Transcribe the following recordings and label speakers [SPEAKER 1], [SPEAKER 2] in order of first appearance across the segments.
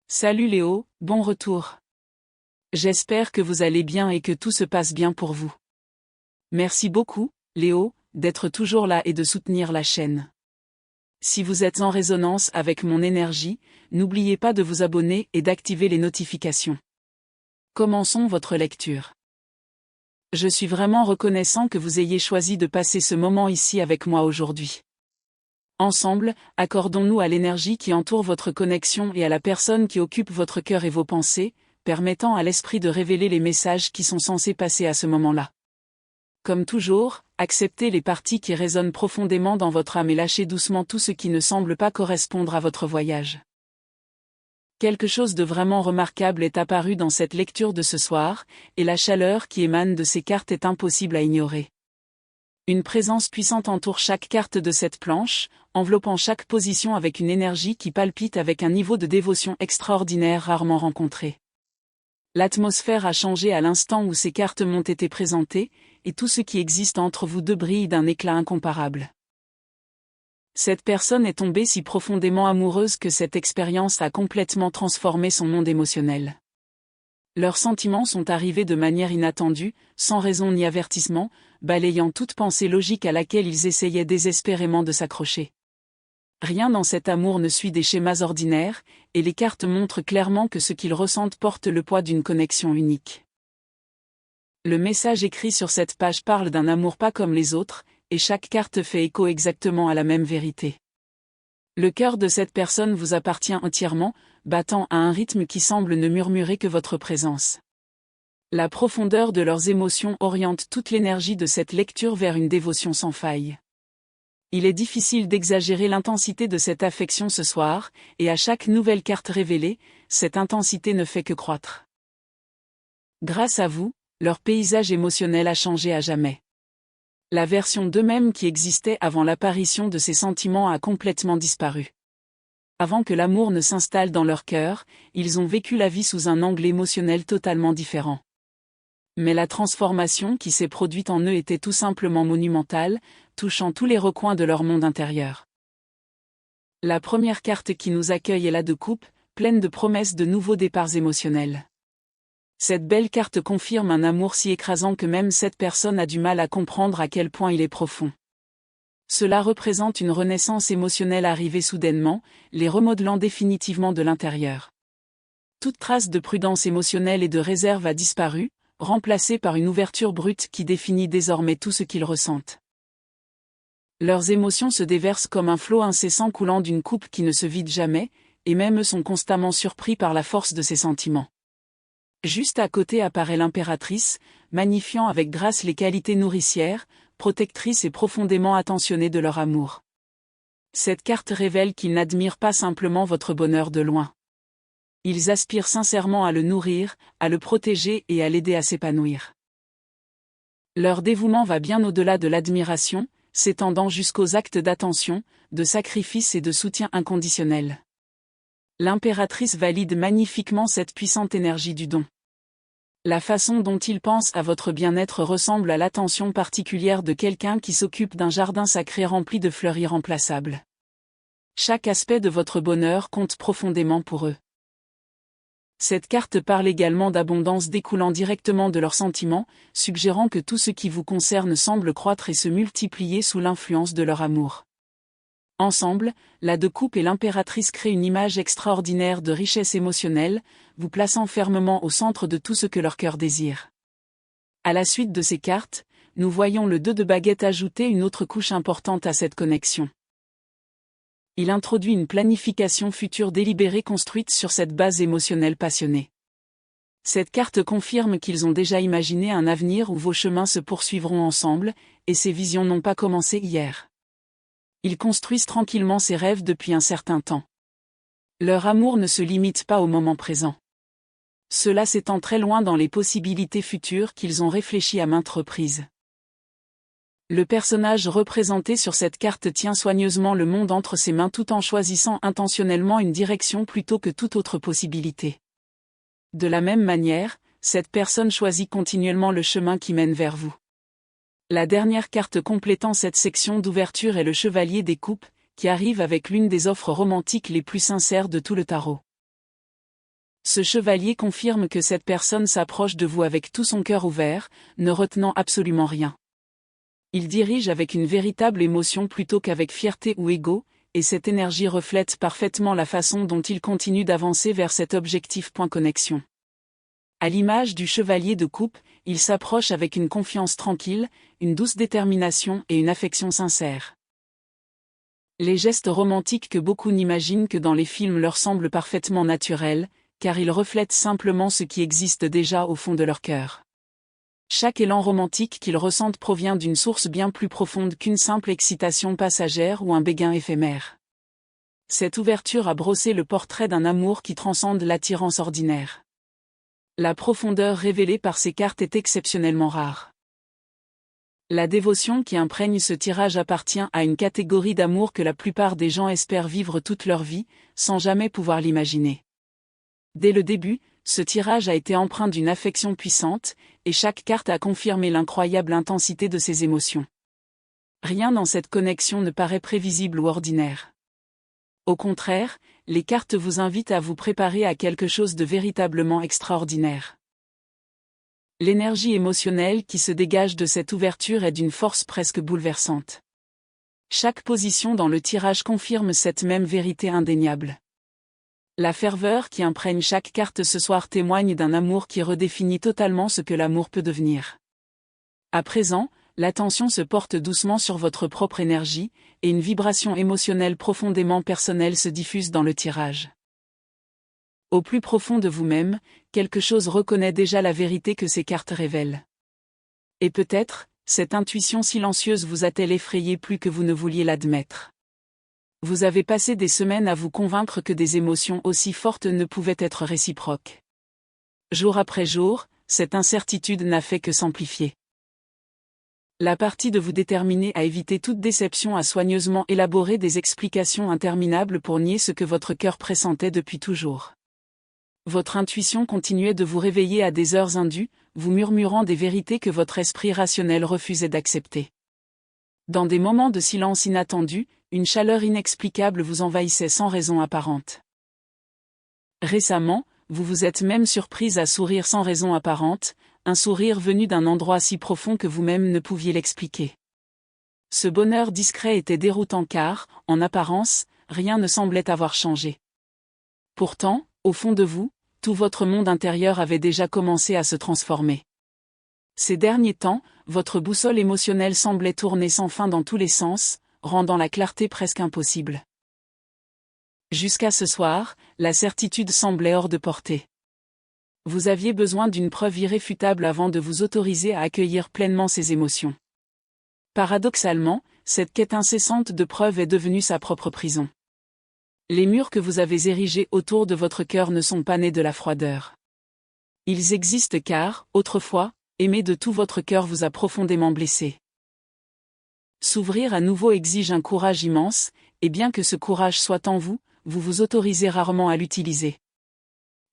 [SPEAKER 1] Salut Léo, bon retour. J'espère que vous allez bien et que tout se passe bien pour vous. Merci beaucoup, Léo, d'être toujours là et de soutenir la chaîne. Si vous êtes en résonance avec mon énergie, n'oubliez pas de vous abonner et d'activer les notifications. Commençons votre lecture. Je suis vraiment reconnaissant que vous ayez choisi de passer ce moment ici avec moi aujourd'hui. Ensemble, accordons-nous à l'énergie qui entoure votre connexion et à la personne qui occupe votre cœur et vos pensées, permettant à l'esprit de révéler les messages qui sont censés passer à ce moment-là. Comme toujours, acceptez les parties qui résonnent profondément dans votre âme et lâchez doucement tout ce qui ne semble pas correspondre à votre voyage. Quelque chose de vraiment remarquable est apparu dans cette lecture de ce soir, et la chaleur qui émane de ces cartes est impossible à ignorer. Une présence puissante entoure chaque carte de cette planche, enveloppant chaque position avec une énergie qui palpite avec un niveau de dévotion extraordinaire rarement rencontré. L'atmosphère a changé à l'instant où ces cartes m'ont été présentées, et tout ce qui existe entre vous deux brille d'un éclat incomparable. Cette personne est tombée si profondément amoureuse que cette expérience a complètement transformé son monde émotionnel. Leurs sentiments sont arrivés de manière inattendue, sans raison ni avertissement, balayant toute pensée logique à laquelle ils essayaient désespérément de s'accrocher. Rien dans cet amour ne suit des schémas ordinaires, et les cartes montrent clairement que ce qu'ils ressentent porte le poids d'une connexion unique. Le message écrit sur cette page parle d'un amour pas comme les autres, et chaque carte fait écho exactement à la même vérité. Le cœur de cette personne vous appartient entièrement, battant à un rythme qui semble ne murmurer que votre présence. La profondeur de leurs émotions oriente toute l'énergie de cette lecture vers une dévotion sans faille. Il est difficile d'exagérer l'intensité de cette affection ce soir, et à chaque nouvelle carte révélée, cette intensité ne fait que croître. Grâce à vous, leur paysage émotionnel a changé à jamais. La version d'eux-mêmes qui existait avant l'apparition de ces sentiments a complètement disparu. Avant que l'amour ne s'installe dans leur cœur, ils ont vécu la vie sous un angle émotionnel totalement différent. Mais la transformation qui s'est produite en eux était tout simplement monumentale, touchant tous les recoins de leur monde intérieur. La première carte qui nous accueille est la de coupe, pleine de promesses de nouveaux départs émotionnels. Cette belle carte confirme un amour si écrasant que même cette personne a du mal à comprendre à quel point il est profond. Cela représente une renaissance émotionnelle arrivée soudainement, les remodelant définitivement de l'intérieur. Toute trace de prudence émotionnelle et de réserve a disparu, remplacée par une ouverture brute qui définit désormais tout ce qu'ils ressentent. Leurs émotions se déversent comme un flot incessant coulant d'une coupe qui ne se vide jamais, et même eux sont constamment surpris par la force de ces sentiments. Juste à côté apparaît l'impératrice, magnifiant avec grâce les qualités nourricières, protectrices et profondément attentionnées de leur amour. Cette carte révèle qu'ils n'admirent pas simplement votre bonheur de loin. Ils aspirent sincèrement à le nourrir, à le protéger et à l'aider à s'épanouir. Leur dévouement va bien au-delà de l'admiration, s'étendant jusqu'aux actes d'attention, de sacrifice et de soutien inconditionnel. L'impératrice valide magnifiquement cette puissante énergie du don. La façon dont ils pensent à votre bien-être ressemble à l'attention particulière de quelqu'un qui s'occupe d'un jardin sacré rempli de fleurs irremplaçables. Chaque aspect de votre bonheur compte profondément pour eux. Cette carte parle également d'abondance découlant directement de leurs sentiments, suggérant que tout ce qui vous concerne semble croître et se multiplier sous l'influence de leur amour. Ensemble, la de coupe et l'impératrice créent une image extraordinaire de richesse émotionnelle, vous plaçant fermement au centre de tout ce que leur cœur désire. À la suite de ces cartes, nous voyons le 2 de baguette ajouter une autre couche importante à cette connexion. Il introduit une planification future délibérée construite sur cette base émotionnelle passionnée. Cette carte confirme qu'ils ont déjà imaginé un avenir où vos chemins se poursuivront ensemble, et ces visions n'ont pas commencé hier. Ils construisent tranquillement ces rêves depuis un certain temps. Leur amour ne se limite pas au moment présent. Cela s'étend très loin dans les possibilités futures qu'ils ont réfléchies à maintes reprises. Le personnage représenté sur cette carte tient soigneusement le monde entre ses mains tout en choisissant intentionnellement une direction plutôt que toute autre possibilité. De la même manière, cette personne choisit continuellement le chemin qui mène vers vous. La dernière carte complétant cette section d'ouverture est le Chevalier des Coupes, qui arrive avec l'une des offres romantiques les plus sincères de tout le tarot. Ce chevalier confirme que cette personne s'approche de vous avec tout son cœur ouvert, ne retenant absolument rien. Il dirige avec une véritable émotion plutôt qu'avec fierté ou ego, et cette énergie reflète parfaitement la façon dont il continue d'avancer vers cet objectif. Connexion. À l'image du chevalier de coupe, il s'approche avec une confiance tranquille, une douce détermination et une affection sincère. Les gestes romantiques que beaucoup n'imaginent que dans les films leur semblent parfaitement naturels, car ils reflètent simplement ce qui existe déjà au fond de leur cœur. Chaque élan romantique qu'ils ressentent provient d'une source bien plus profonde qu'une simple excitation passagère ou un béguin éphémère. Cette ouverture a brossé le portrait d'un amour qui transcende l'attirance ordinaire. La profondeur révélée par ces cartes est exceptionnellement rare. La dévotion qui imprègne ce tirage appartient à une catégorie d'amour que la plupart des gens espèrent vivre toute leur vie, sans jamais pouvoir l'imaginer. Dès le début, ce tirage a été empreint d'une affection puissante, et chaque carte a confirmé l'incroyable intensité de ses émotions. Rien dans cette connexion ne paraît prévisible ou ordinaire. Au contraire, les cartes vous invitent à vous préparer à quelque chose de véritablement extraordinaire. L'énergie émotionnelle qui se dégage de cette ouverture est d'une force presque bouleversante. Chaque position dans le tirage confirme cette même vérité indéniable. La ferveur qui imprègne chaque carte ce soir témoigne d'un amour qui redéfinit totalement ce que l'amour peut devenir. À présent, l'attention se porte doucement sur votre propre énergie, et une vibration émotionnelle profondément personnelle se diffuse dans le tirage. Au plus profond de vous-même, quelque chose reconnaît déjà la vérité que ces cartes révèlent. Et peut-être, cette intuition silencieuse vous a-t-elle effrayé plus que vous ne vouliez l'admettre. Vous avez passé des semaines à vous convaincre que des émotions aussi fortes ne pouvaient être réciproques. Jour après jour, cette incertitude n'a fait que s'amplifier. La partie de vous déterminer à éviter toute déception a soigneusement élaboré des explications interminables pour nier ce que votre cœur pressentait depuis toujours. Votre intuition continuait de vous réveiller à des heures indues, vous murmurant des vérités que votre esprit rationnel refusait d'accepter. Dans des moments de silence inattendus, une chaleur inexplicable vous envahissait sans raison apparente. Récemment, vous vous êtes même surprise à sourire sans raison apparente, un sourire venu d'un endroit si profond que vous-même ne pouviez l'expliquer. Ce bonheur discret était déroutant car, en apparence, rien ne semblait avoir changé. Pourtant, au fond de vous, tout votre monde intérieur avait déjà commencé à se transformer. Ces derniers temps, votre boussole émotionnelle semblait tourner sans fin dans tous les sens, rendant la clarté presque impossible. Jusqu'à ce soir, la certitude semblait hors de portée. Vous aviez besoin d'une preuve irréfutable avant de vous autoriser à accueillir pleinement ces émotions. Paradoxalement, cette quête incessante de preuves est devenue sa propre prison. Les murs que vous avez érigés autour de votre cœur ne sont pas nés de la froideur. Ils existent car, autrefois, aimer de tout votre cœur vous a profondément blessé. S'ouvrir à nouveau exige un courage immense, et bien que ce courage soit en vous, vous vous autorisez rarement à l'utiliser.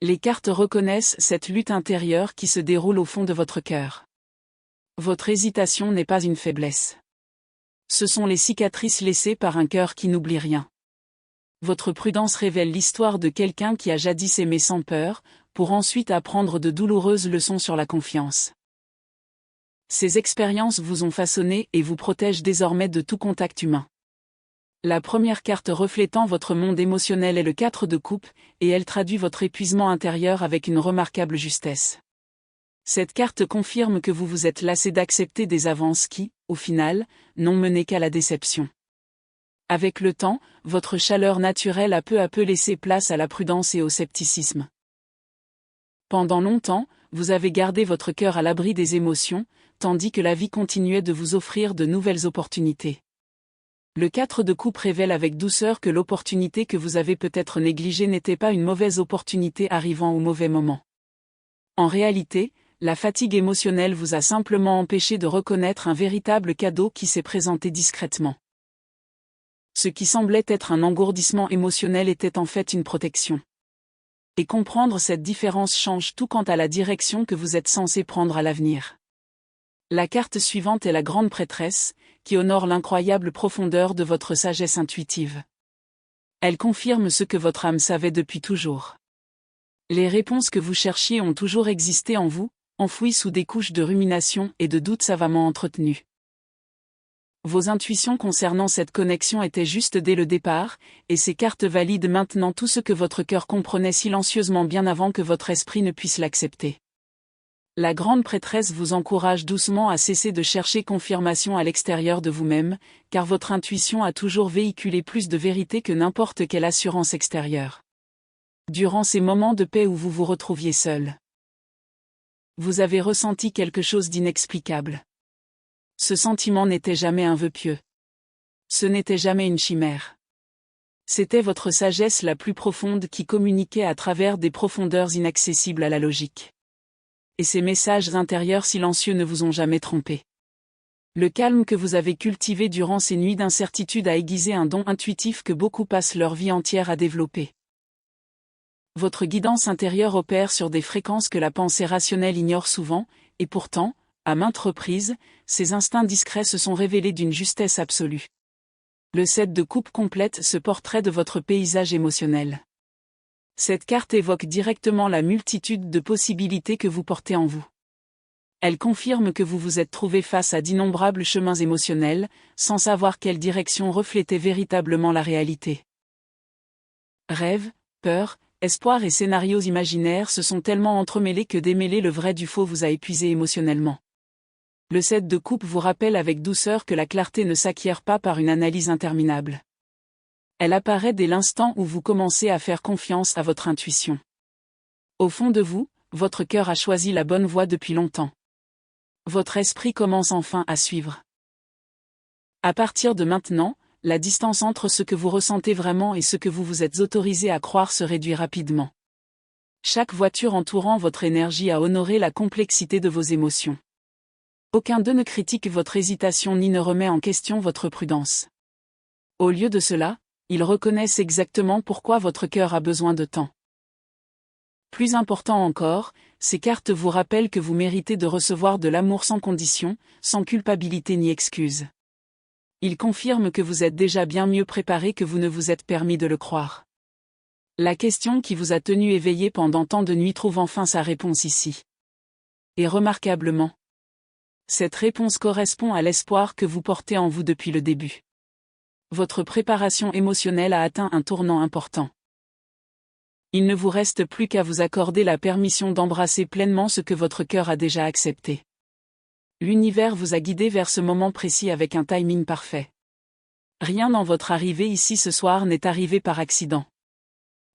[SPEAKER 1] Les cartes reconnaissent cette lutte intérieure qui se déroule au fond de votre cœur. Votre hésitation n'est pas une faiblesse. Ce sont les cicatrices laissées par un cœur qui n'oublie rien. Votre prudence révèle l'histoire de quelqu'un qui a jadis aimé sans peur, pour ensuite apprendre de douloureuses leçons sur la confiance. Ces expériences vous ont façonné et vous protègent désormais de tout contact humain. La première carte reflétant votre monde émotionnel est le 4 de coupe, et elle traduit votre épuisement intérieur avec une remarquable justesse. Cette carte confirme que vous vous êtes lassé d'accepter des avances qui, au final, n'ont mené qu'à la déception. Avec le temps, votre chaleur naturelle a peu à peu laissé place à la prudence et au scepticisme. Pendant longtemps, vous avez gardé votre cœur à l'abri des émotions, tandis que la vie continuait de vous offrir de nouvelles opportunités. Le 4 de coupe révèle avec douceur que l'opportunité que vous avez peut-être négligée n'était pas une mauvaise opportunité arrivant au mauvais moment. En réalité, la fatigue émotionnelle vous a simplement empêché de reconnaître un véritable cadeau qui s'est présenté discrètement. Ce qui semblait être un engourdissement émotionnel était en fait une protection. Et comprendre cette différence change tout quant à la direction que vous êtes censé prendre à l'avenir. La carte suivante est la grande prêtresse, qui honore l'incroyable profondeur de votre sagesse intuitive. Elle confirme ce que votre âme savait depuis toujours. Les réponses que vous cherchiez ont toujours existé en vous, enfouies sous des couches de rumination et de doutes savamment entretenus. Vos intuitions concernant cette connexion étaient justes dès le départ, et ces cartes valident maintenant tout ce que votre cœur comprenait silencieusement bien avant que votre esprit ne puisse l'accepter. La grande prêtresse vous encourage doucement à cesser de chercher confirmation à l'extérieur de vous-même, car votre intuition a toujours véhiculé plus de vérité que n'importe quelle assurance extérieure. Durant ces moments de paix où vous vous retrouviez seul, vous avez ressenti quelque chose d'inexplicable. Ce sentiment n'était jamais un vœu pieux. Ce n'était jamais une chimère. C'était votre sagesse la plus profonde qui communiquait à travers des profondeurs inaccessibles à la logique. Et ces messages intérieurs silencieux ne vous ont jamais trompé. Le calme que vous avez cultivé durant ces nuits d'incertitude a aiguisé un don intuitif que beaucoup passent leur vie entière à développer. Votre guidance intérieure opère sur des fréquences que la pensée rationnelle ignore souvent, et pourtant, à maintes reprises, ces instincts discrets se sont révélés d'une justesse absolue. Le 7 de coupe complète ce portrait de votre paysage émotionnel. Cette carte évoque directement la multitude de possibilités que vous portez en vous. Elle confirme que vous vous êtes trouvé face à d'innombrables chemins émotionnels, sans savoir quelle direction reflétait véritablement la réalité. Rêves, peurs, espoirs et scénarios imaginaires se sont tellement entremêlés que démêler le vrai du faux vous a épuisé émotionnellement. Le 7 de coupe vous rappelle avec douceur que la clarté ne s'acquiert pas par une analyse interminable. Elle apparaît dès l'instant où vous commencez à faire confiance à votre intuition. Au fond de vous, votre cœur a choisi la bonne voie depuis longtemps. Votre esprit commence enfin à suivre. À partir de maintenant, la distance entre ce que vous ressentez vraiment et ce que vous vous êtes autorisé à croire se réduit rapidement. Chaque voiture entourant votre énergie a honoré la complexité de vos émotions. Aucun d'eux ne critique votre hésitation ni ne remet en question votre prudence. Au lieu de cela, ils reconnaissent exactement pourquoi votre cœur a besoin de temps. Plus important encore, ces cartes vous rappellent que vous méritez de recevoir de l'amour sans condition, sans culpabilité ni excuse. Ils confirment que vous êtes déjà bien mieux préparé que vous ne vous êtes permis de le croire. La question qui vous a tenu éveillé pendant tant de nuits trouve enfin sa réponse ici. Et remarquablement, cette réponse correspond à l'espoir que vous portez en vous depuis le début. Votre préparation émotionnelle a atteint un tournant important. Il ne vous reste plus qu'à vous accorder la permission d'embrasser pleinement ce que votre cœur a déjà accepté. L'univers vous a guidé vers ce moment précis avec un timing parfait. Rien dans votre arrivée ici ce soir n'est arrivé par accident.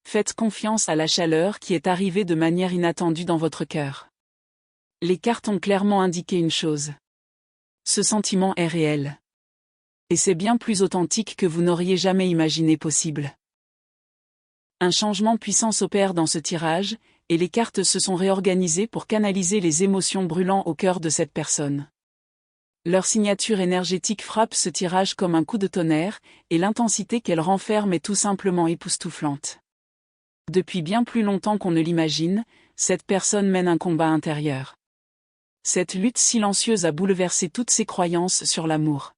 [SPEAKER 1] Faites confiance à la chaleur qui est arrivée de manière inattendue dans votre cœur. Les cartes ont clairement indiqué une chose. Ce sentiment est réel. Et c'est bien plus authentique que vous n'auriez jamais imaginé possible. Un changement puissant s'opère dans ce tirage, et les cartes se sont réorganisées pour canaliser les émotions brûlant au cœur de cette personne. Leur signature énergétique frappe ce tirage comme un coup de tonnerre, et l'intensité qu'elle renferme est tout simplement époustouflante. Depuis bien plus longtemps qu'on ne l'imagine, cette personne mène un combat intérieur. Cette lutte silencieuse a bouleversé toutes ses croyances sur l'amour.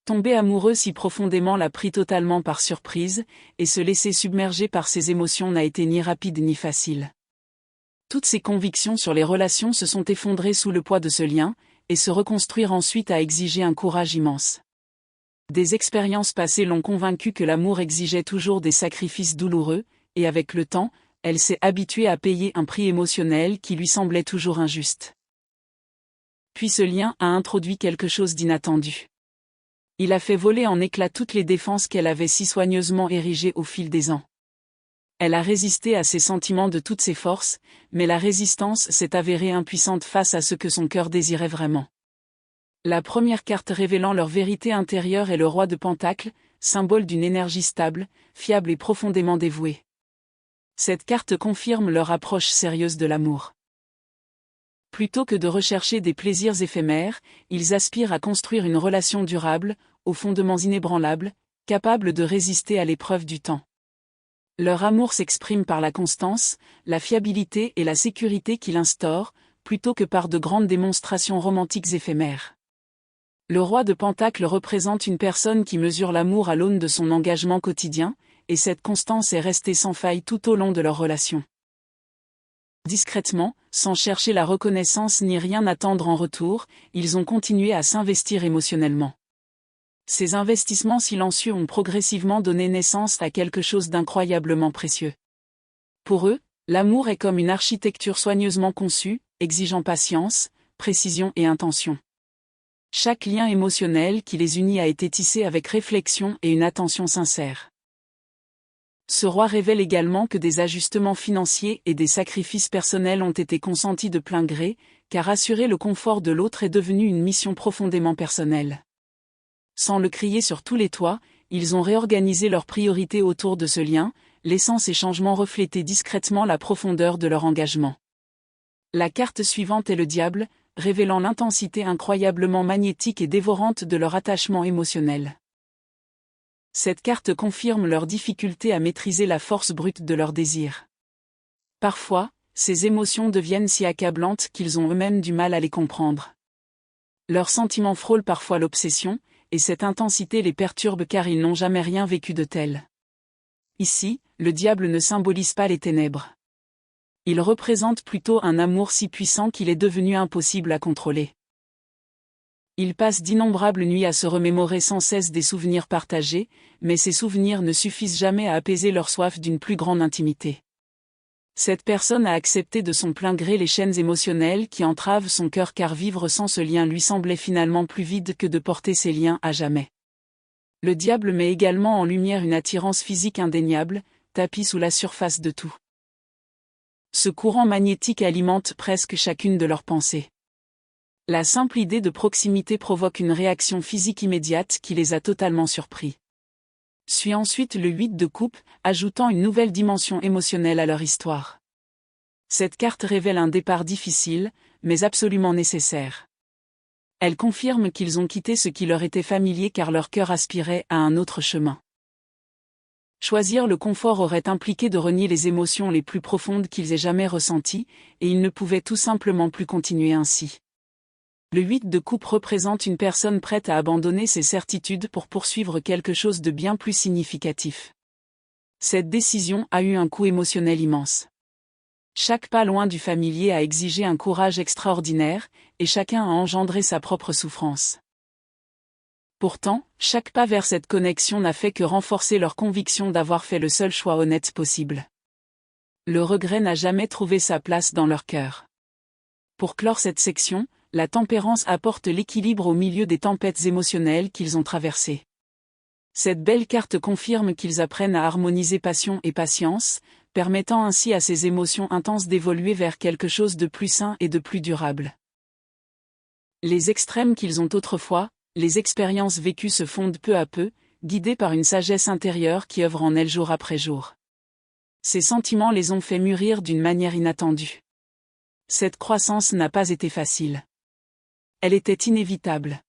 [SPEAKER 1] Tomber amoureux si profondément l'a pris totalement par surprise, et se laisser submerger par ses émotions n'a été ni rapide ni facile. Toutes ses convictions sur les relations se sont effondrées sous le poids de ce lien, et se reconstruire ensuite a exigé un courage immense. Des expériences passées l'ont convaincue que l'amour exigeait toujours des sacrifices douloureux, et avec le temps, elle s'est habituée à payer un prix émotionnel qui lui semblait toujours injuste. Puis ce lien a introduit quelque chose d'inattendu. Il a fait voler en éclats toutes les défenses qu'elle avait si soigneusement érigées au fil des ans. Elle a résisté à ses sentiments de toutes ses forces, mais la résistance s'est avérée impuissante face à ce que son cœur désirait vraiment. La première carte révélant leur vérité intérieure est le roi de Pentacles, symbole d'une énergie stable, fiable et profondément dévouée. Cette carte confirme leur approche sérieuse de l'amour. Plutôt que de rechercher des plaisirs éphémères, ils aspirent à construire une relation durable, aux fondements inébranlables, capable de résister à l'épreuve du temps. Leur amour s'exprime par la constance, la fiabilité et la sécurité qu'il instaure, plutôt que par de grandes démonstrations romantiques éphémères. Le roi de Pentacles représente une personne qui mesure l'amour à l'aune de son engagement quotidien, et cette constance est restée sans faille tout au long de leur relation. Discrètement, sans chercher la reconnaissance ni rien attendre en retour, ils ont continué à s'investir émotionnellement. Ces investissements silencieux ont progressivement donné naissance à quelque chose d'incroyablement précieux. Pour eux, l'amour est comme une architecture soigneusement conçue, exigeant patience, précision et intention. Chaque lien émotionnel qui les unit a été tissé avec réflexion et une attention sincère. Ce roi révèle également que des ajustements financiers et des sacrifices personnels ont été consentis de plein gré, car assurer le confort de l'autre est devenu une mission profondément personnelle. Sans le crier sur tous les toits, ils ont réorganisé leurs priorités autour de ce lien, laissant ces changements refléter discrètement la profondeur de leur engagement. La carte suivante est le diable, révélant l'intensité incroyablement magnétique et dévorante de leur attachement émotionnel. Cette carte confirme leur difficulté à maîtriser la force brute de leurs désirs. Parfois, ces émotions deviennent si accablantes qu'ils ont eux-mêmes du mal à les comprendre. Leurs sentiments frôlent parfois l'obsession, et cette intensité les perturbe car ils n'ont jamais rien vécu de tel. Ici, le diable ne symbolise pas les ténèbres. Il représente plutôt un amour si puissant qu'il est devenu impossible à contrôler. Ils passent d'innombrables nuits à se remémorer sans cesse des souvenirs partagés, mais ces souvenirs ne suffisent jamais à apaiser leur soif d'une plus grande intimité. Cette personne a accepté de son plein gré les chaînes émotionnelles qui entravent son cœur car vivre sans ce lien lui semblait finalement plus vide que de porter ces liens à jamais. Le diable met également en lumière une attirance physique indéniable, tapie sous la surface de tout. Ce courant magnétique alimente presque chacune de leurs pensées. La simple idée de proximité provoque une réaction physique immédiate qui les a totalement surpris. Suit ensuite le 8 de coupe, ajoutant une nouvelle dimension émotionnelle à leur histoire. Cette carte révèle un départ difficile, mais absolument nécessaire. Elle confirme qu'ils ont quitté ce qui leur était familier car leur cœur aspirait à un autre chemin. Choisir le confort aurait impliqué de renier les émotions les plus profondes qu'ils aient jamais ressenties, et ils ne pouvaient tout simplement plus continuer ainsi. Le 8 de coupe représente une personne prête à abandonner ses certitudes pour poursuivre quelque chose de bien plus significatif. Cette décision a eu un coût émotionnel immense. Chaque pas loin du familier a exigé un courage extraordinaire, et chacun a engendré sa propre souffrance. Pourtant, chaque pas vers cette connexion n'a fait que renforcer leur conviction d'avoir fait le seul choix honnête possible. Le regret n'a jamais trouvé sa place dans leur cœur. Pour clore cette section, la tempérance apporte l'équilibre au milieu des tempêtes émotionnelles qu'ils ont traversées. Cette belle carte confirme qu'ils apprennent à harmoniser passion et patience, permettant ainsi à ces émotions intenses d'évoluer vers quelque chose de plus sain et de plus durable. Les extrêmes qu'ils ont autrefois, les expériences vécues se fondent peu à peu, guidées par une sagesse intérieure qui œuvre en elles jour après jour. Ces sentiments les ont fait mûrir d'une manière inattendue. Cette croissance n'a pas été facile. Elle était inévitable.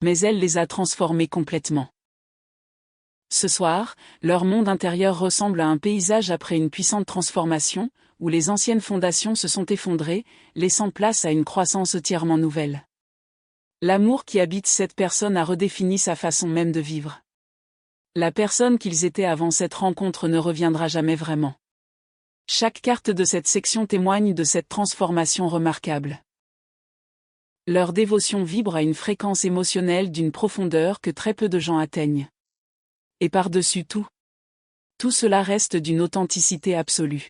[SPEAKER 1] Mais elle les a transformés complètement. Ce soir, leur monde intérieur ressemble à un paysage après une puissante transformation, où les anciennes fondations se sont effondrées, laissant place à une croissance entièrement nouvelle. L'amour qui habite cette personne a redéfini sa façon même de vivre. La personne qu'ils étaient avant cette rencontre ne reviendra jamais vraiment. Chaque carte de cette section témoigne de cette transformation remarquable. Leur dévotion vibre à une fréquence émotionnelle d'une profondeur que très peu de gens atteignent. Et par-dessus tout, tout cela reste d'une authenticité absolue.